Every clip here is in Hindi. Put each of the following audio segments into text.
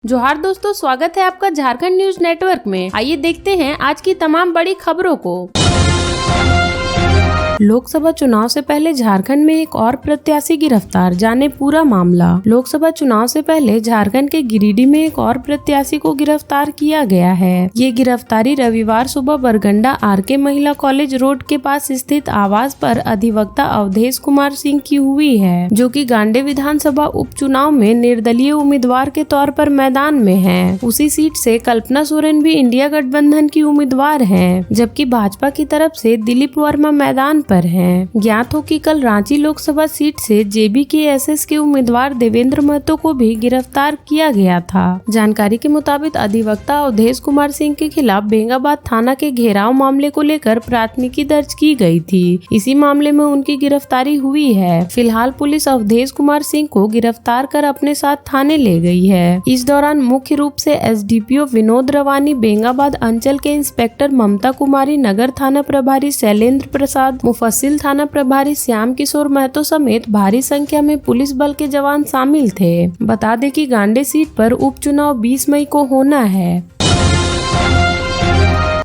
जोहार दोस्तों, स्वागत है आपका झारखंड न्यूज नेटवर्क में। आइए देखते हैं आज की तमाम बड़ी खबरों को। लोकसभा चुनाव से पहले झारखंड में एक और प्रत्याशी गिरफ्तार, जाने पूरा मामला। लोकसभा चुनाव से पहले झारखंड के गिरिडीह में एक और प्रत्याशी को गिरफ्तार किया गया है। ये गिरफ्तारी रविवार सुबह बरगंडा आरके महिला कॉलेज रोड के पास स्थित आवास पर अधिवक्ता अवधेश कुमार सिंह की हुई है, जो कि गांडे विधानसभा उपचुनाव में निर्दलीय उम्मीदवार के तौर पर मैदान में है। उसी सीट से कल्पना सोरेन भी इंडिया गठबंधन की उम्मीदवार है, जबकि भाजपा की तरफ से दिलीप वर्मा मैदान पर हैं। ज्ञात हो कि कल रांची लोकसभा सीट से JBKSS के उम्मीदवार देवेंद्र महतो को भी गिरफ्तार किया गया था। जानकारी के मुताबिक अधिवक्ता अवधेश कुमार सिंह के खिलाफ बेंगाबाद थाना के घेराव मामले को लेकर प्राथमिकी दर्ज की गई थी। इसी मामले में उनकी गिरफ्तारी हुई है। फिलहाल पुलिस अवधेश कुमार सिंह को गिरफ्तार कर अपने साथ थाने ले गई है। इस दौरान मुख्य रूप से SDPO विनोद रवानी, बेंगाबाद अंचल के इंस्पेक्टर ममता कुमारी, नगर थाना प्रभारी शैलेंद्र प्रसाद, मुफस्सिल थाना प्रभारी श्याम किशोर महतो समेत भारी संख्या में पुलिस बल के जवान शामिल थे। बता दें कि गांडे सीट पर उपचुनाव 20 मई को होना है।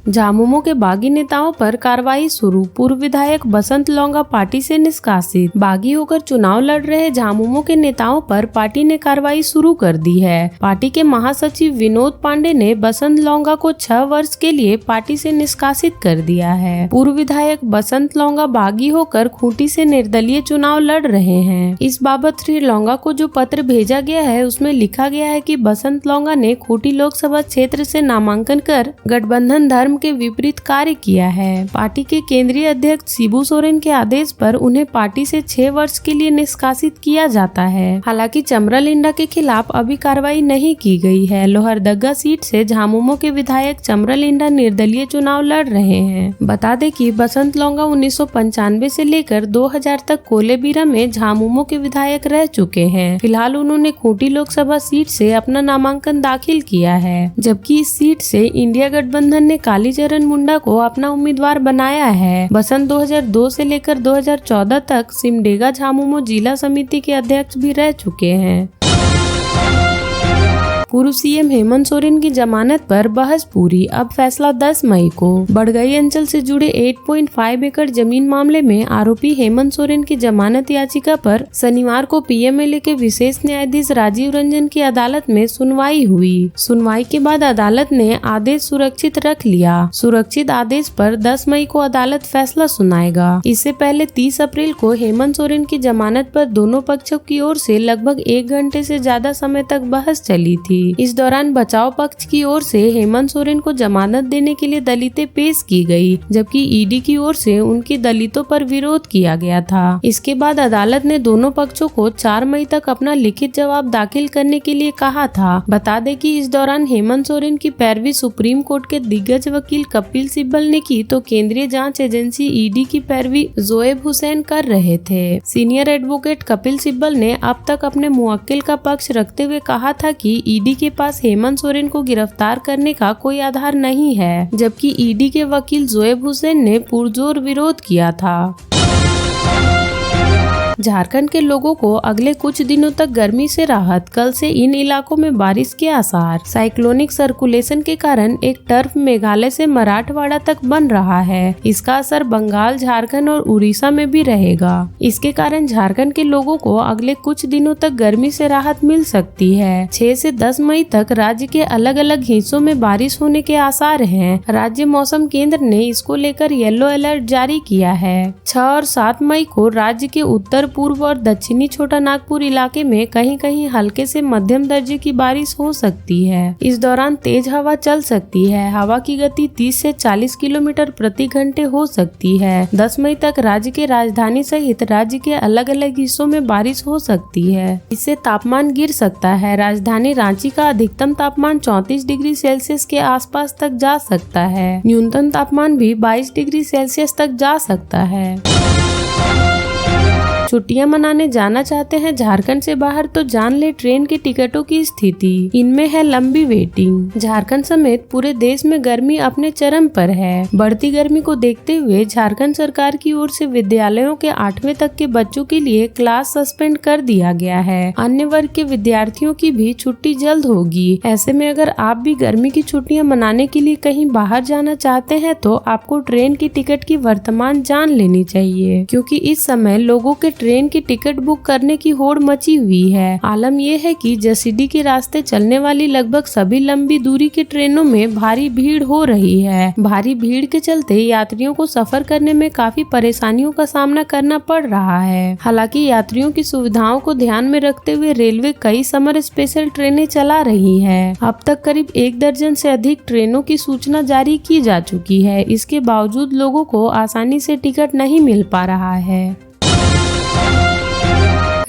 झामुमो के बागी नेताओं पर कार्रवाई शुरू, पूर्व विधायक बसंत लौंगा पार्टी से निष्कासित। बागी होकर चुनाव लड़ रहे झामुमो के नेताओं पर पार्टी ने कार्रवाई शुरू कर दी है। पार्टी के महासचिव विनोद पांडे ने बसंत लौंगा को 6 वर्ष के लिए पार्टी से निष्कासित कर दिया है। पूर्व विधायक बसंत लौंगा बागी होकर खूंटी से निर्दलीय चुनाव लड़ रहे हैं। इस बाबत श्री लौंगा को जो पत्र भेजा गया है, उसमें लिखा गया है कि बसंत लौंगा ने खूंटी लोकसभा क्षेत्र से नामांकन कर गठबंधन धर्म के विपरीत कार्य किया है। पार्टी के केंद्रीय अध्यक्ष शिबू सोरेन के आदेश पर उन्हें पार्टी से 6 वर्ष के लिए निष्कासित किया जाता है। हालांकि चमरलिंडा के खिलाफ अभी कार्रवाई नहीं की गई है। लोहरदगा सीट से झामुमो के विधायक चमरलिंडा निर्दलीय चुनाव लड़ रहे हैं। बता दें कि बसंत लौंगा 1995 से लेकर 2000 तक कोलेबिरा में झामुमो के विधायक रह चुके हैं। फिलहाल उन्होंने खूंटी लोकसभा सीट से अपना नामांकन दाखिल किया है, जबकि इस सीट से इंडिया गठबंधन ने कालीचरण मुंडा को अपना उम्मीदवार बनाया है। बसंत 2002 से लेकर 2014 तक सिमडेगा झामुमो जिला समिति के अध्यक्ष भी रह चुके हैं। पूर्व CM हेमंत सोरेन की जमानत पर बहस पूरी, अब फैसला 10 मई को। बड़गई अंचल से जुड़े 8.5 एकड़ जमीन मामले में आरोपी हेमंत सोरेन की जमानत याचिका पर शनिवार को PMLA के विशेष न्यायाधीश राजीव रंजन की अदालत में सुनवाई हुई। सुनवाई के बाद अदालत ने आदेश सुरक्षित रख लिया। सुरक्षित आदेश पर 10 मई को अदालत फैसला सुनाएगा। इससे पहले 30 अप्रैल को हेमंत सोरेन की जमानत पर दोनों पक्षों की ओर से लगभग 1 घंटे से ज्यादा समय तक बहस चली थी। इस दौरान बचाव पक्ष की ओर से हेमंत सोरेन को जमानत देने के लिए दलीलें पेश की गई, जबकि ED की ओर से उनकी दलीलों पर विरोध किया गया था। इसके बाद अदालत ने दोनों पक्षों को 4 मई तक अपना लिखित जवाब दाखिल करने के लिए कहा था। बता दें कि इस दौरान हेमंत सोरेन की पैरवी सुप्रीम कोर्ट के दिग्गज वकील कपिल सिब्बल ने की, तो केंद्रीय जाँच एजेंसी ED की पैरवी जोएब हुसैन कर रहे थे। सीनियर एडवोकेट कपिल सिब्बल ने अब तक अपने मुवक्किल का पक्ष रखते हुए कहा था कि ED के पास हेमंत सोरेन को गिरफ्तार करने का कोई आधार नहीं है, जबकि ED के वकील जोएब हुसैन ने पुरजोर विरोध किया था। झारखंड के लोगों को अगले कुछ दिनों तक गर्मी से राहत, कल से इन इलाकों में बारिश के आसार। साइक्लोनिक सर्कुलेशन के कारण एक टर्फ मेघालय से मराठवाड़ा तक बन रहा है। इसका असर बंगाल, झारखंड और उड़ीसा में भी रहेगा। इसके कारण झारखंड के लोगों को अगले कुछ दिनों तक गर्मी से राहत मिल सकती है। 6 से 10 मई तक राज्य के अलग अलग हिस्सों में बारिश होने के आसार हैं। राज्य मौसम केंद्र ने इसको लेकर येलो अलर्ट जारी किया है। 6 और 7 मई को राज्य के उत्तर, पूर्व और दक्षिणी छोटा नागपुर इलाके में कहीं कहीं हल्के से मध्यम दर्जे की बारिश हो सकती है। इस दौरान तेज हवा चल सकती है। हवा की गति 30 से 40 किलोमीटर प्रति घंटे हो सकती है। 10 मई तक राज्य के राजधानी सहित राज्य के अलग अलग हिस्सों में बारिश हो सकती है। इससे तापमान गिर सकता है। राजधानी रांची का अधिकतम तापमान 34 डिग्री सेल्सियस के आसपास तक जा सकता है। न्यूनतम तापमान भी 22 डिग्री सेल्सियस तक जा सकता है। छुट्टियां मनाने जाना चाहते हैं झारखंड से बाहर तो जान ले ट्रेन के टिकटों की स्थिति। इनमें है लंबी वेटिंग। झारखंड समेत पूरे देश में गर्मी अपने चरम पर है। बढ़ती गर्मी को देखते हुए झारखंड सरकार की ओर से विद्यालयों के 8वीं तक के बच्चों के लिए क्लास सस्पेंड कर दिया गया है। अन्य वर्ग के विद्यार्थियों की भी छुट्टी जल्द होगी। ऐसे में अगर आप भी गर्मी की छुट्टियां मनाने के लिए कहीं बाहर जाना चाहते हैं तो आपको ट्रेन की टिकट की वर्तमान जान लेनी चाहिए, क्योंकि इस समय लोगों के ट्रेन की टिकट बुक करने की होड़ मची हुई है। आलम यह है कि जसीडीह के रास्ते चलने वाली लगभग सभी लंबी दूरी की ट्रेनों में भारी भीड़ हो रही है। भारी भीड़ के चलते यात्रियों को सफर करने में काफी परेशानियों का सामना करना पड़ रहा है। हालांकि यात्रियों की सुविधाओं को ध्यान में रखते हुए रेलवे कई समर स्पेशल ट्रेनें चला रही है। अब तक करीब 1 दर्जन से अधिक ट्रेनों की सूचना जारी की जा चुकी है। इसके बावजूद लोगों को आसानी से टिकट नहीं मिल पा रहा है।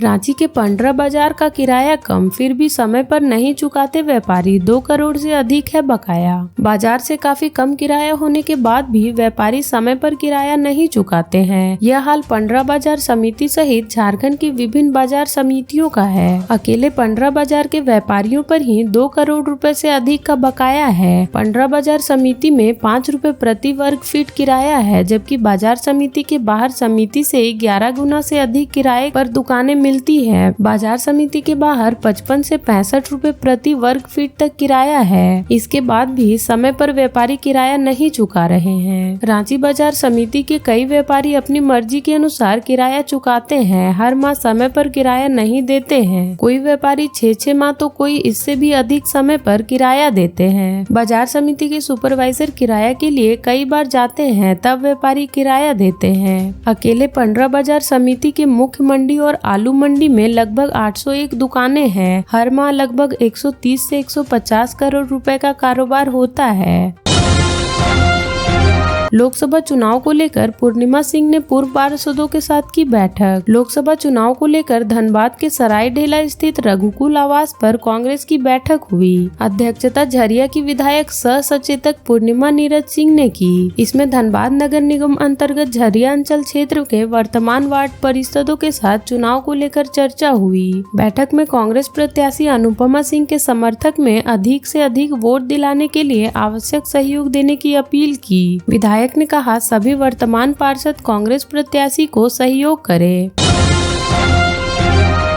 रांची के पंडरा बाजार का किराया कम, फिर भी समय पर नहीं चुकाते व्यापारी। 2 करोड़ से अधिक है बकाया। बाजार से काफी कम किराया होने के बाद भी व्यापारी समय पर किराया नहीं चुकाते हैं। यह हाल पंडरा बाजार समिति सहित झारखंड की विभिन्न बाजार समितियों का है। अकेले पंडरा बाजार के व्यापारियों पर ही 2 करोड़ रुपए से अधिक का बकाया है। पंडरा बाजार समिति में 5 रुपए प्रति वर्ग फीट किराया है, जबकि बाजार समिति के बाहर समिति से 11 गुना से अधिक किराए पर दुकानें मिलती है। बाजार समिति के बाहर 55 से 65 रुपए प्रति वर्ग फीट तक किराया है। इसके बाद भी समय पर व्यापारी किराया नहीं चुका रहे हैं। रांची बाजार समिति के कई व्यापारी अपनी मर्जी के अनुसार किराया चुकाते हैं। हर माह समय पर किराया नहीं देते हैं। कोई व्यापारी 6 माह तो कोई इससे भी अधिक समय पर किराया देते हैं। बाजार समिति के सुपरवाइजर किराया के लिए कई बार जाते हैं, तब व्यापारी किराया देते हैं। अकेले पंडरा बाजार समिति के मुख्य मंडी और आलू मंडी में लगभग 801 दुकानें हैं। हर माह लगभग 130 से 150 करोड़ रुपए का कारोबार होता है। लोकसभा चुनाव को लेकर पूर्णिमा सिंह ने पूर्व पार्षदों के साथ की बैठक। लोकसभा चुनाव को लेकर धनबाद के सरायढेला स्थित रघुकुल आवास पर कांग्रेस की बैठक हुई। अध्यक्षता झरिया की विधायक सह सचेतक पूर्णिमा नीरज सिंह ने की। इसमें धनबाद नगर निगम अंतर्गत झरिया अंचल क्षेत्र के वर्तमान वार्ड परिषदों के साथ चुनाव को लेकर चर्चा हुई। बैठक में कांग्रेस प्रत्याशी अनुपमा सिंह के समर्थक में अधिक से अधिक वोट दिलाने के लिए आवश्यक सहयोग देने की अपील की। विधायक ने कहा सभी वर्तमान पार्षद कांग्रेस प्रत्याशी को सहयोग करें।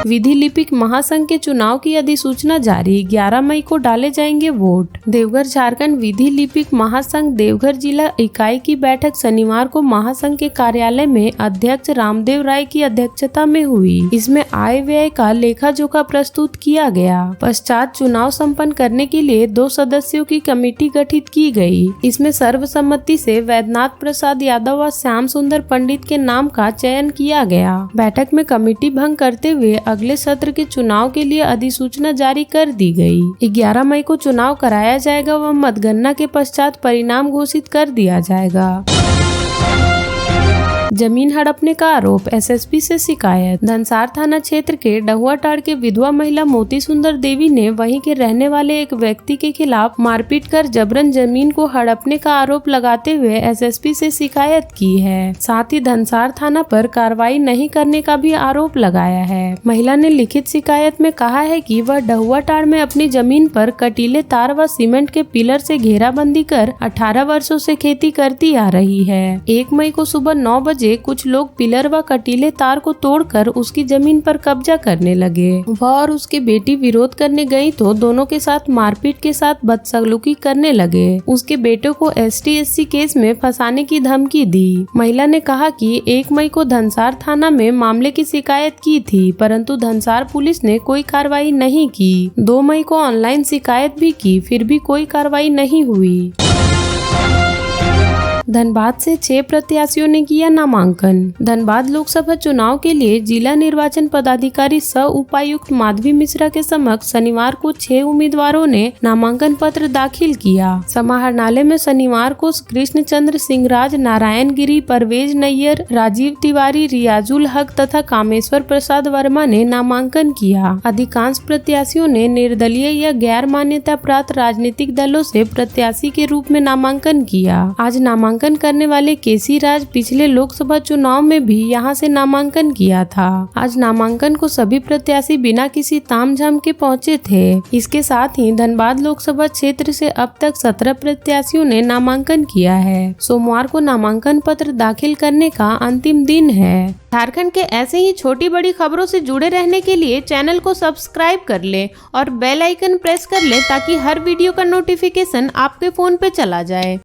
विधि लिपिक महासंघ के चुनाव की अधिसूचना जारी। 11 मई को डाले जाएंगे वोट। देवघर झारखंड विधि लिपिक महासंघ देवघर जिला इकाई की बैठक शनिवार को महासंघ के कार्यालय में अध्यक्ष रामदेव राय की अध्यक्षता में हुई। इसमें आय व्यय का लेखा जोखा प्रस्तुत किया गया। पश्चात चुनाव संपन्न करने के लिए 2 सदस्यों की कमेटी गठित की गई। इसमें सर्वसम्मति से वैद्यनाथ प्रसाद यादव व श्याम सुंदर पंडित के नाम का चयन किया गया। बैठक में कमेटी भंग करते हुए अगले सत्र के चुनाव के लिए अधिसूचना जारी कर दी गई। 11 मई को चुनाव कराया जाएगा व मतगणना के पश्चात परिणाम घोषित कर दिया जाएगा। जमीन हड़पने का आरोप, एसएसपी से शिकायत। धनसार थाना क्षेत्र के डहुआटाड़ के विधवा महिला मोती सुंदर देवी ने वहीं के रहने वाले एक व्यक्ति के खिलाफ मारपीट कर जबरन जमीन को हड़पने का आरोप लगाते हुए एसएसपी से शिकायत की है। साथ ही धनसार थाना पर कार्रवाई नहीं करने का भी आरोप लगाया है। महिला ने लिखित शिकायत में कहा है कि वह डहुआटाड़ में अपनी जमीन पर कटीले तार व सीमेंट के पिलर से घेराबंदी कर 18 वर्षों से खेती करती आ रही है। 1 मई को सुबह 9 बजे कुछ लोग पिलर व कटीले तार को तोड़कर उसकी जमीन पर कब्जा करने लगे। वह और उसकी बेटी विरोध करने गई तो दोनों के साथ मारपीट के साथ बदसलूकी करने लगे। उसके बेटे को ST/SC केस में फंसाने की धमकी दी। महिला ने कहा कि 1 मई को धनसार थाना में मामले की शिकायत की थी, परंतु धनसार पुलिस ने कोई कार्रवाई नहीं की। 2 मई को ऑनलाइन शिकायत भी की, फिर भी कोई कार्रवाई नहीं हुई। धनबाद से 6 प्रत्याशियों ने किया नामांकन। धनबाद लोकसभा चुनाव के लिए जिला निर्वाचन पदाधिकारी सह उपायुक्त माधवी मिश्रा के समक्ष शनिवार को 6 उम्मीदवारों ने नामांकन पत्र दाखिल किया। समाहरणालय में शनिवार को कृष्ण चंद्र सिंहराज, नारायण गिरी, परवेज नैयर, राजीव तिवारी, रियाजुल हक तथा कामेश्वर प्रसाद वर्मा ने नामांकन किया। अधिकांश प्रत्याशियों ने निर्दलीय या गैर मान्यता प्राप्त राजनीतिक दलों से प्रत्याशी के रूप में नामांकन किया। आज नामांकन नामांकन करने वाले केसी राज पिछले लोकसभा चुनाव में भी यहां से नामांकन किया था। आज नामांकन को सभी प्रत्याशी बिना किसी तामझाम के पहुंचे थे। इसके साथ ही धनबाद लोकसभा क्षेत्र से अब तक 17 प्रत्याशियों ने नामांकन किया है। सोमवार को नामांकन पत्र दाखिल करने का अंतिम दिन है। झारखंड के ऐसे ही छोटी बड़ी खबरों से जुड़े रहने के लिए चैनल को सब्सक्राइब कर ले और बेल आइकन प्रेस कर ले ताकि हर वीडियो का नोटिफिकेशन आपके फोन पे चला जाए।